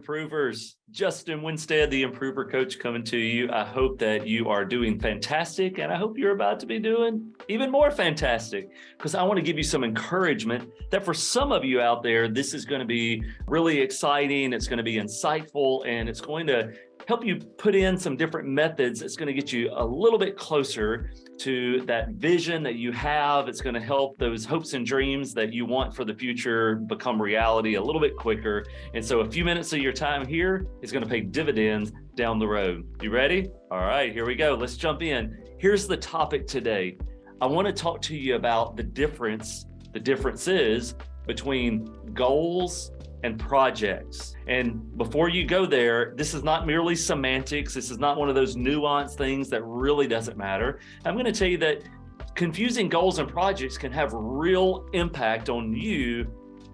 improvers. Justin Winstead, the improver coach, coming to you. I hope that you are doing fantastic, and I hope you're about to be doing even more fantastic, because I want to give you some encouragement that for some of you out there, this is going to be really exciting. It's going to be insightful, and it's going to help you put in some different methods. It's going to get you a little bit closer to that vision that you have. It's going to help those hopes and dreams that you want for the future become reality a little bit quicker. And so a few minutes of your time here is going to pay dividends down the road. You ready? All right, here we go. Let's jump in. Here's the topic today. I want to talk to you about the differences between goals and projects. And before you go there, this is not merely semantics. This is not one of those nuanced things that really doesn't matter. I'm going to tell you that confusing goals and projects can have real impact on you.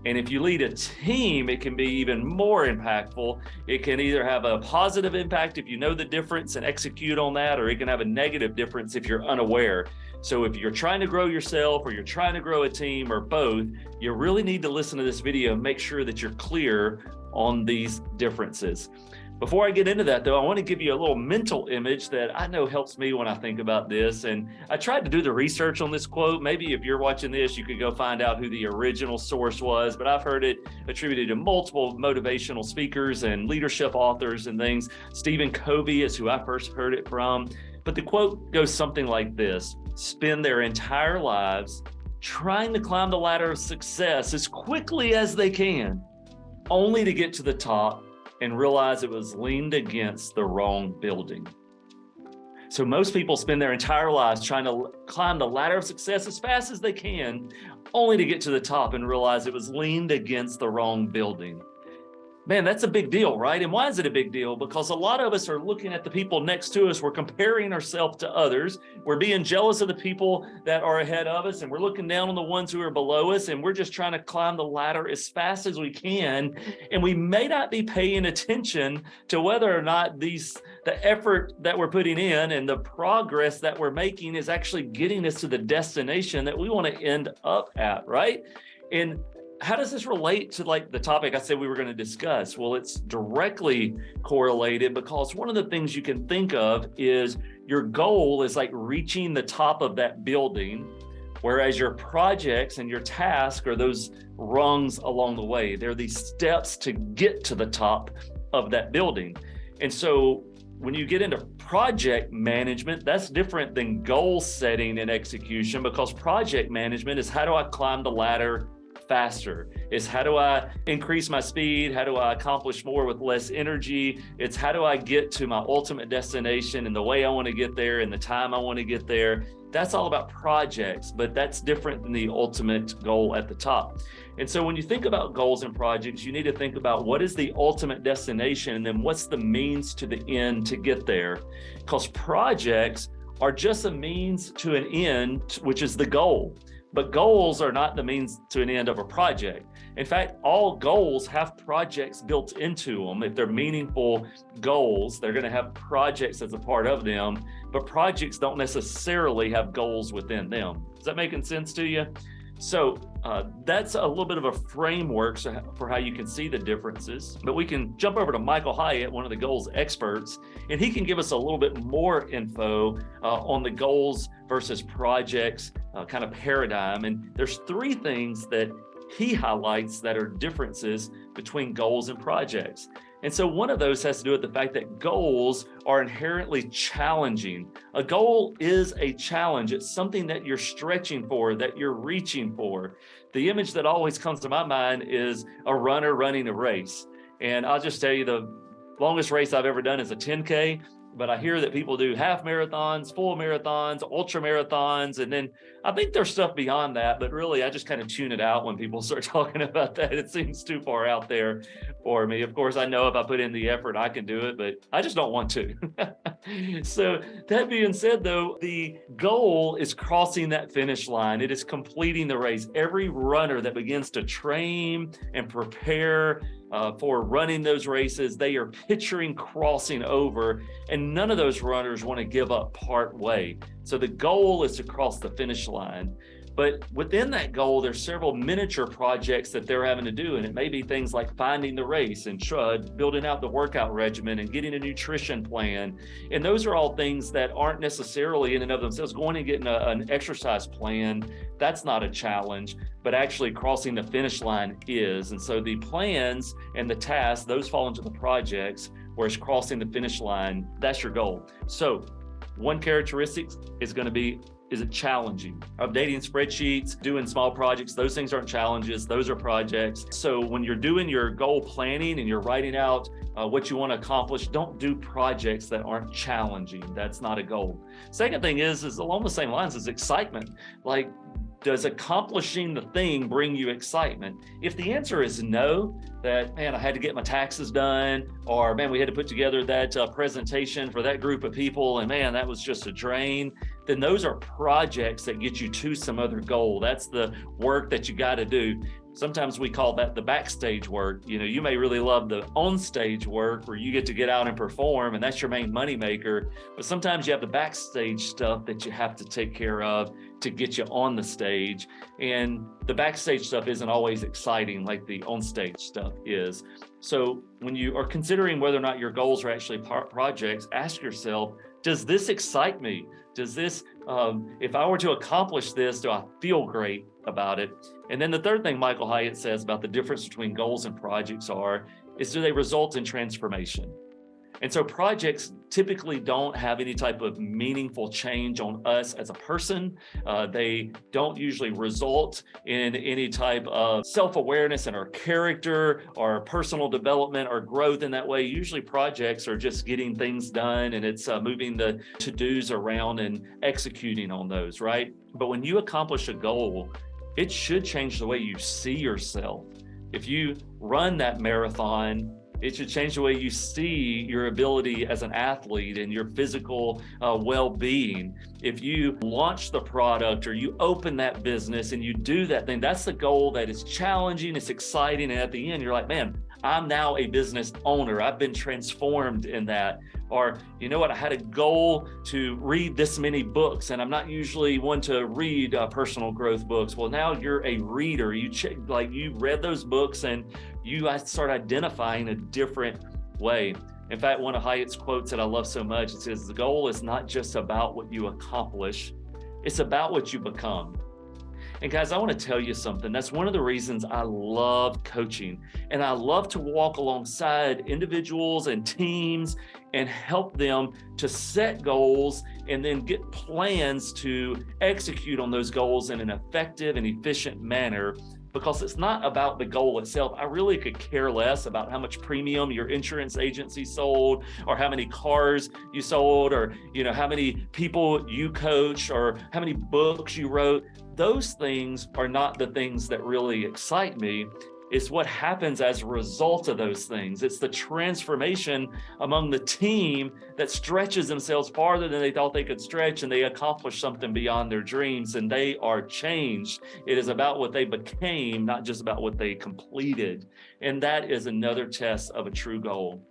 And if you lead a team, it can be even more impactful. It can either have a positive impact if you know the difference and execute on that, or it can have a negative difference if you're unaware. So if you're trying to grow yourself or you're trying to grow a team or both, you really need to listen to this video and make sure that you're clear on these differences. Before I get into that though, I want to give you a little mental image that I know helps me when I think about this. And I tried to do the research on this quote. Maybe if you're watching this, you could go find out who the original source was, but I've heard it attributed to multiple motivational speakers and leadership authors and things. Stephen Covey is who I first heard it from. But the quote goes something like this: spend their entire lives trying to climb the ladder of success as quickly as they can, only to get to the top and realize it was leaned against the wrong building. So most people spend their entire lives trying to climb the ladder of success as fast as they can, only to get to the top and realize it was leaned against the wrong building. Man, that's a big deal, right? And why is it a big deal? Because a lot of us are looking at the people next to us. We're comparing ourselves to others. We're being jealous of the people that are ahead of us, and we're looking down on the ones who are below us, and we're just trying to climb the ladder as fast as we can. And we may not be paying attention to whether or not the effort that we're putting in and the progress that we're making is actually getting us to the destination that we want to end up at, right? And how does this relate to like the topic I said we were going to discuss? Well, it's directly correlated, because one of the things you can think of is your goal is like reaching the top of that building, whereas your projects and your tasks are those rungs along the way. They're these steps to get to the top of that building. And so when you get into project management, that's different than goal setting and execution, because project management is how do I climb the ladder faster? It's how do I increase my speed? How do I accomplish more with less energy? It's how do I get to my ultimate destination and the way I want to get there and the time I want to get there. That's all about projects, but that's different than the ultimate goal at the top. And so when you think about goals and projects, you need to think about what is the ultimate destination and then what's the means to the end to get there. Because projects are just a means to an end, which is the goal. But goals are not the means to an end of a project. In fact, all goals have projects built into them. If they're meaningful goals, they're going to have projects as a part of them, but projects don't necessarily have goals within them. Is that making sense to you? So that's a little bit of a framework for how you can see the differences, but we can jump over to Michael Hyatt, one of the goals experts, and he can give us a little bit more info on the goals versus projects kind of paradigm. And there's three things that he highlights that are differences between goals and projects. And so one of those has to do with the fact that goals are inherently challenging. A goal is a challenge. It's something that you're stretching for, that you're reaching for. The image that always comes to my mind is a runner running a race. And I'll just tell you, the longest race I've ever done is a 10K. But I hear that people do half marathons, full marathons, ultra marathons, and then I think there's stuff beyond that, but really I just kind of tune it out when people start talking about that. It seems too far out there for me. Of course, I know if I put in the effort, I can do it, but I just don't want to. So that being said, though, the goal is crossing that finish line. It is completing the race. Every runner that begins to train and prepare for running those races, they are picturing crossing over, and none of those runners want to give up part way. So the goal is to cross the finish line. But within that goal, there's several miniature projects that they're having to do. And it may be things like finding the race and building out the workout regimen and getting a nutrition plan. And those are all things that aren't necessarily in and of themselves. Going and getting an exercise plan, that's not a challenge, but actually crossing the finish line is. And so the plans and the tasks, those fall into the projects, whereas crossing the finish line, that's your goal. So one characteristic is going to be, is it challenging? Updating spreadsheets, doing small projects, those things aren't challenges, those are projects. So when you're doing your goal planning and you're writing out what you want to accomplish, don't do projects that aren't challenging. That's not a goal. Second thing is along the same lines, is excitement. Like, does accomplishing the thing bring you excitement? If the answer is no, that, man, I had to get my taxes done, or man, we had to put together that presentation for that group of people, and man, that was just a drain, then those are projects that get you to some other goal. That's the work that you got to do. Sometimes we call that the backstage work. You know, you may really love the on-stage work where you get to get out and perform, and that's your main moneymaker. But sometimes you have the backstage stuff that you have to take care of to get you on the stage. And the backstage stuff isn't always exciting like the on-stage stuff is. So when you are considering whether or not your goals are actually projects, ask yourself, does this excite me? Does this, if I were to accomplish this, do I feel great about it? And then the third thing Michael Hyatt says about the difference between goals and projects is do they result in transformation? And so projects typically don't have any type of meaningful change on us as a person. They don't usually result in any type of self-awareness in our character or personal development or growth in that way. Usually projects are just getting things done, and it's moving the to-dos around and executing on those, right? But when you accomplish a goal, it should change the way you see yourself. If you run that marathon, it should change the way you see your ability as an athlete and your physical well-being. If you launch the product or you open that business and you do that thing, that's the goal that is challenging, it's exciting, and at the end, you're like, man, I'm now a business owner. I've been transformed in that. Or, you know what, I had a goal to read this many books, and I'm not usually one to read personal growth books. Well, now you're a reader. You read those books and you start identifying a different way. In fact, one of Hyatt's quotes that I love so much, it says, the goal is not just about what you accomplish, it's about what you become. And guys, I want to tell you something. That's one of the reasons I love coaching. And I love to walk alongside individuals and teams and help them to set goals and then get plans to execute on those goals in an effective and efficient manner. Because it's not about the goal itself. I really could care less about how much premium your insurance agency sold, or how many cars you sold, or how many people you coached, or how many books you wrote. Those things are not the things that really excite me. It's what happens as a result of those things. It's the transformation among the team that stretches themselves farther than they thought they could stretch, and they accomplish something beyond their dreams, and they are changed. It is about what they became, not just about what they completed. And that is another test of a true goal.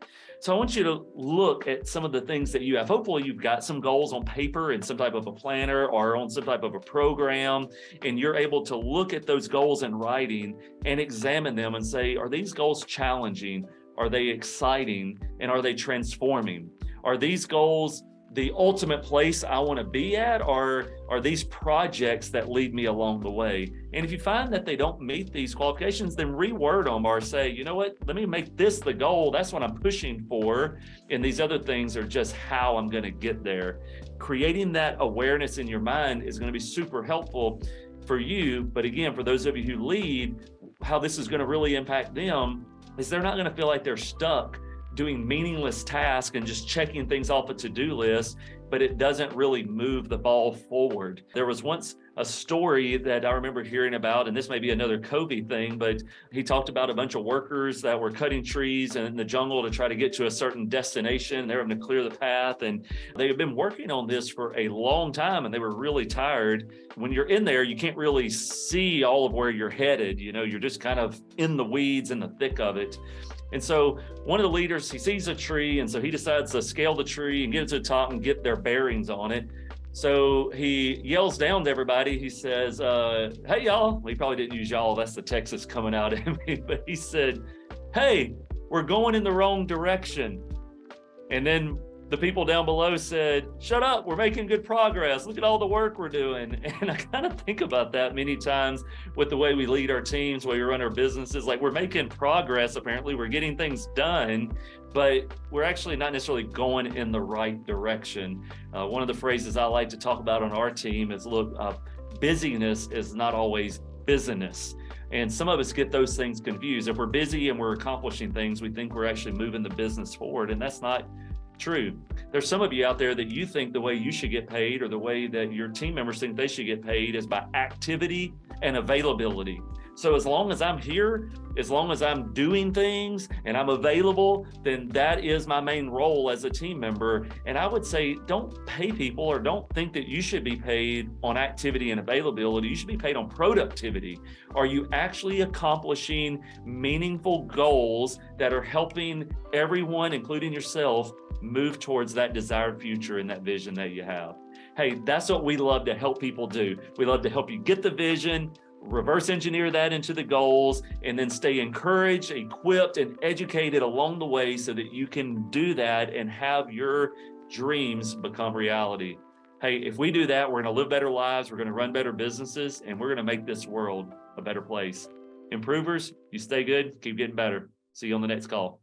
So I want you to look at some of the things that you have. Hopefully you've got some goals on paper in some type of a planner or on some type of a program, and you're able to look at those goals in writing and examine them and say, are these goals challenging? Are they exciting? And are they transforming? Are these goals the ultimate place I want to be at, or are these projects that lead me along the way? And if you find that they don't meet these qualifications, then reword them, or say, you know what, let me make this the goal. That's what I'm pushing for. And these other things are just how I'm going to get there. Creating that awareness in your mind is going to be super helpful for you. But again, for those of you who lead, how this is going to really impact them is they're not going to feel like they're stuck doing meaningless tasks and just checking things off a to-do list, but it doesn't really move the ball forward. There was once a story that I remember hearing about, and this may be another Covey thing, but he talked about a bunch of workers that were cutting trees in the jungle to try to get to a certain destination. They were having to clear the path, and they had been working on this for a long time, and they were really tired. When you're in there, you can't really see all of where you're headed. You're just kind of in the weeds, in the thick of it. And so one of the leaders, he sees a tree, and so he decides to scale the tree and get it to the top and get their bearings on it. So he yells down to everybody. He says, hey, y'all. Well, he probably didn't use y'all. That's the Texas coming out in me. But he said, hey, we're going in the wrong direction. And then the people down below said, shut up, we're making good progress. Look at all the work we're doing. And I kind of think about that many times with the way we lead our teams, the way we run our businesses. Like, we're making progress, apparently, we're getting things done, but we're actually not necessarily going in the right direction. One of the phrases I like to talk about on our team is, look, busyness is not always business. And some of us get those things confused. If we're busy and we're accomplishing things, we think we're actually moving the business forward, and that's not true. There's some of you out there that you think the way you should get paid, or the way that your team members think they should get paid, is by activity and availability. So as long as I'm here, as long as I'm doing things and I'm available, then that is my main role as a team member. And I would say, don't pay people, or don't think that you should be paid on activity and availability. You should be paid on productivity. Are you actually accomplishing meaningful goals that are helping everyone, including yourself, move towards that desired future and that vision that you have? Hey, that's what we love to help people do. We love to help you get the vision, reverse engineer that into the goals, and then stay encouraged, equipped, and educated along the way so that you can do that and have your dreams become reality. Hey, if we do that, we're going to live better lives, we're going to run better businesses, and we're going to make this world a better place. Improvers, you stay good, keep getting better. See you on the next call.